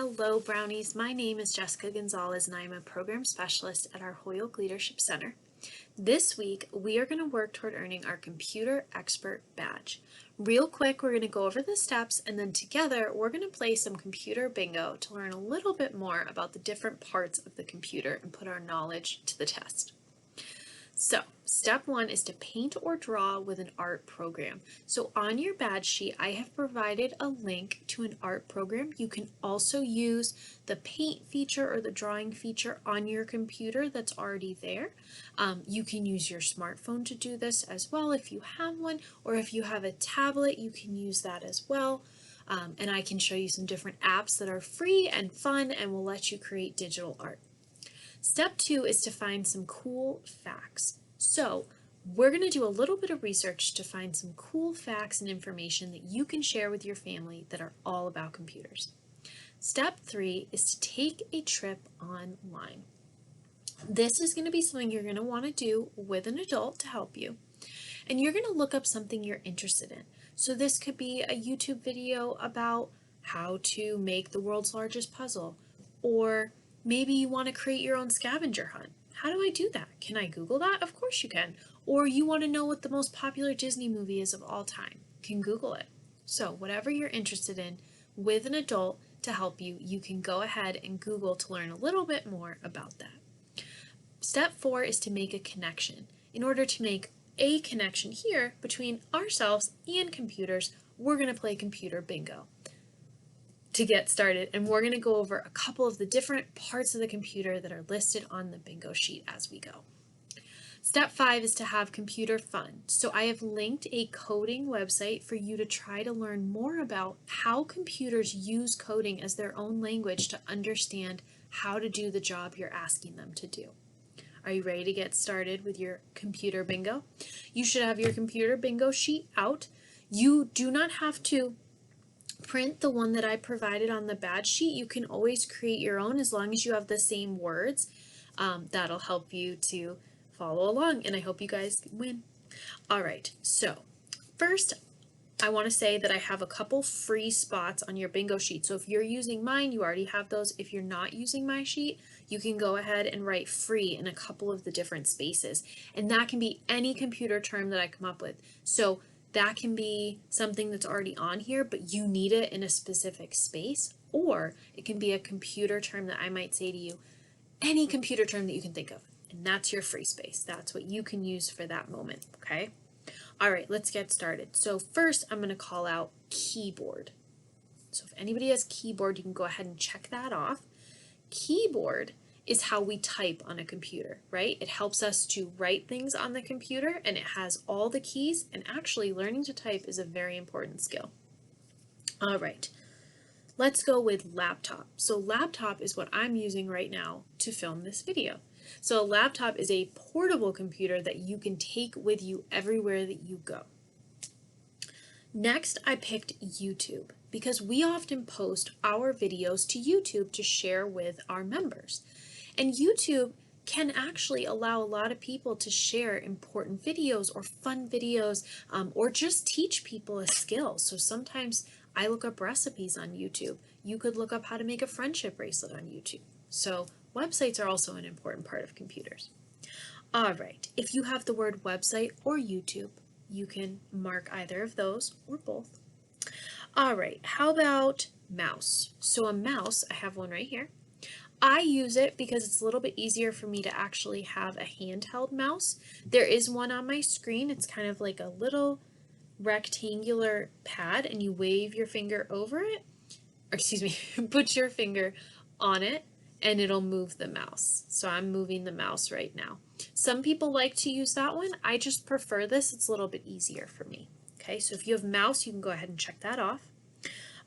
Hello, Brownies. My name is Jessica Gonzalez, and I am a program specialist at our Holyoke Leadership Center. This week, we are going to work toward earning our Computer Expert Badge. Real quick, we're going to go over the steps, and then together, we're going to play some computer bingo to learn a little bit more about the different parts of the computer and put our knowledge to the test. So, step one is to paint or draw with an art program. So on your badge sheet, I have provided a link to an art program. You can also use the paint feature or the drawing feature on your computer that's already there. You can use your smartphone to do this as well if you have one, or if you have a tablet, you can use that as well. And I can show you some different apps that are free and fun and will let you create digital art. Step two is to find some cool facts. So we're going to do a little bit of research to find some cool facts and information that you can share with your family that are all about computers. Step three is to take a trip online. This is going to be something you're going to want to do with an adult to help you. And you're going to look up something you're interested in. So this could be a YouTube video about how to make the world's largest puzzle, or maybe you want to create your own scavenger hunt. How do I do that? Can I Google that? Of course you can. Or you want to know what the most popular Disney movie is of all time. You can Google it. So whatever you're interested in, with an adult to help you, you can go ahead and Google to learn a little bit more about that. Step four is to make a connection. In order to make a connection here between ourselves and computers, we're going to play computer bingo to get started, and we're going to go over a couple of the different parts of the computer that are listed on the bingo sheet as we go. Step five is to have computer fun. So I have linked a coding website for you to try to learn more about how computers use coding as their own language to understand how to do the job you're asking them to do. Are you ready to get started with your computer bingo? You should have your computer bingo sheet out. You do not have to print the one that I provided on the badge sheet. You can always create your own as long as you have the same words. That'll help you to follow along, and I hope you guys win. All right, so first I want to say that I have a couple free spots on your bingo sheet. So if you're using mine, you already have those. If you're not using my sheet, you can go ahead and write free in a couple of the different spaces. And that can be any computer term that I come up with. So that can be something that's already on here, but you need it in a specific space, or it can be a computer term that I might say to you, any computer term that you can think of, and that's your free space. That's what you can use for that moment, okay? All right, let's get started. So first, I'm going to call out keyboard. So if anybody has keyboard, you can go ahead and check that off. Keyboard is how we type on a computer, right? It helps us to write things on the computer, and it has all the keys, and actually learning to type is a very important skill. All right, let's go with laptop. So laptop is what I'm using right now to film this video. So a laptop is a portable computer that you can take with you everywhere that you go. Next, I picked YouTube because we often post our videos to YouTube to share with our members. And YouTube can actually allow a lot of people to share important videos or fun videos, or just teach people a skill. So sometimes I look up recipes on YouTube. You could look up how to make a friendship bracelet on YouTube. So websites are also an important part of computers. All right, if you have the word website or YouTube, you can mark either of those or both. All right, how about mouse? So a mouse, I have one right here. I use it because it's a little bit easier for me to actually have a handheld mouse. There is one on my screen. It's kind of like a little rectangular pad, and you wave your finger over it, or excuse me, put your finger on it, and it'll move the mouse. So I'm moving the mouse right now. Some people like to use that one. I just prefer this. It's a little bit easier for me. Okay, so if you have mouse, you can go ahead and check that off.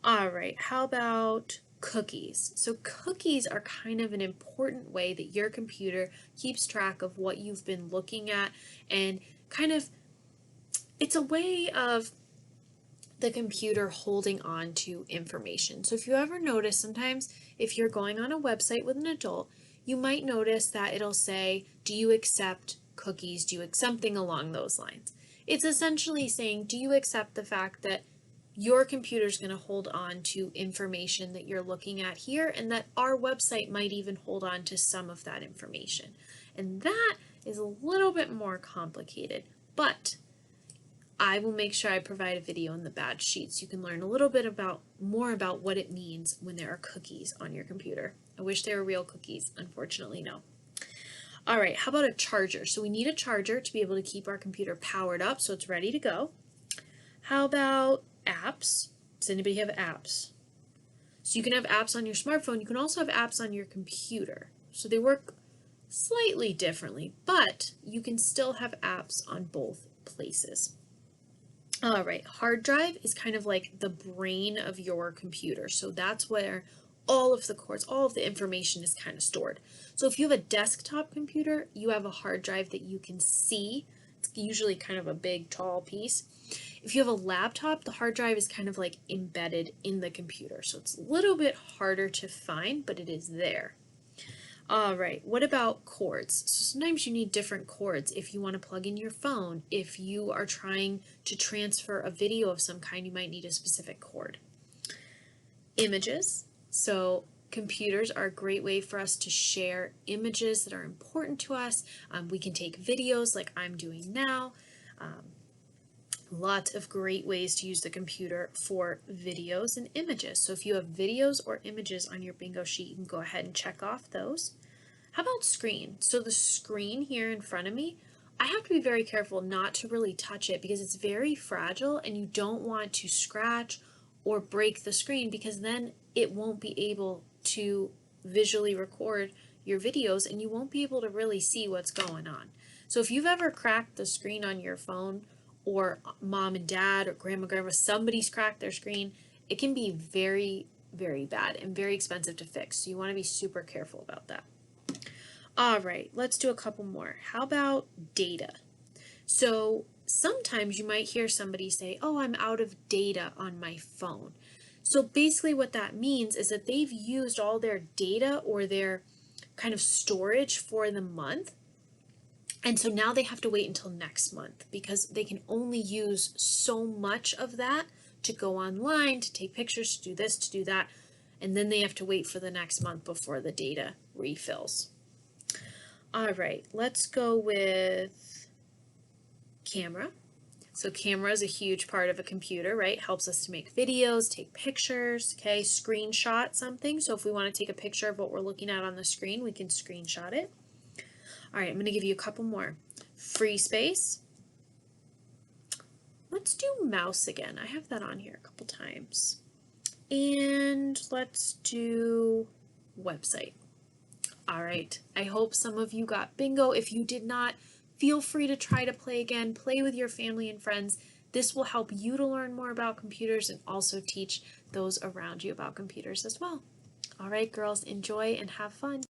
All right, how about cookies? So cookies are kind of an important way that your computer keeps track of what you've been looking at, and kind of, it's a way of the computer holding on to information. So if you ever notice, sometimes if you're going on a website with an adult, you might notice that it'll say, do you accept cookies? Do you accept something along those lines? It's essentially saying, do you accept the fact that your computer is going to hold on to information that you're looking at here, and that our website might even hold on to some of that information. And that is a little bit more complicated, but I will make sure I provide a video in the badge sheet so you can learn a little bit more about what it means when there are cookies on your computer. I wish they were real cookies. Unfortunately, no. All right, how about a charger? So we need a charger to be able to keep our computer powered up so it's ready to go. How about apps? Does anybody have apps? So you can have apps on your smartphone. You can also have apps on your computer. So they work slightly differently, but you can still have apps on both places. All right, hard drive is kind of like the brain of your computer. So that's where all of the cords, all of the information is kind of stored. So if you have a desktop computer, you have a hard drive that you can see. It's usually kind of a big, tall piece. If you have a laptop, the hard drive is kind of like embedded in the computer. So it's a little bit harder to find, but it is there. All right, what about cords? So sometimes you need different cords if you want to plug in your phone. If you are trying to transfer a video of some kind, you might need a specific cord. Images. So computers are a great way for us to share images that are important to us. We can take videos like I'm doing now. Lots of great ways to use the computer for videos and images. So if you have videos or images on your bingo sheet, you can go ahead and check off those. How about screen? So the screen here in front of me, I have to be very careful not to really touch it because it's very fragile and you don't want to scratch or break the screen because then it won't be able to visually record your videos and you won't be able to really see what's going on. So if you've ever cracked the screen on your phone, or mom and dad or grandma, somebody's cracked their screen, it can be very, very bad and very expensive to fix. So you want to be super careful about that. All right, let's do a couple more. How about data? So sometimes you might hear somebody say, oh, I'm out of data on my phone. So basically what that means is that they've used all their data or their kind of storage for the month. And so now they have to wait until next month because they can only use so much of that to go online, to take pictures, to do this, to do that. And then they have to wait for the next month before the data refills. All right, let's go with camera. So camera is a huge part of a computer, right? Helps us to make videos, take pictures, okay, screenshot something. So if we want to take a picture of what we're looking at on the screen, we can screenshot it. All right, I'm going to give you a couple more. Free space. Let's do mouse again. I have that on here a couple times. And let's do website. All right, I hope some of you got bingo. If you did not, feel free to try to play again. Play with your family and friends. This will help you to learn more about computers and also teach those around you about computers as well. All right, girls, enjoy and have fun.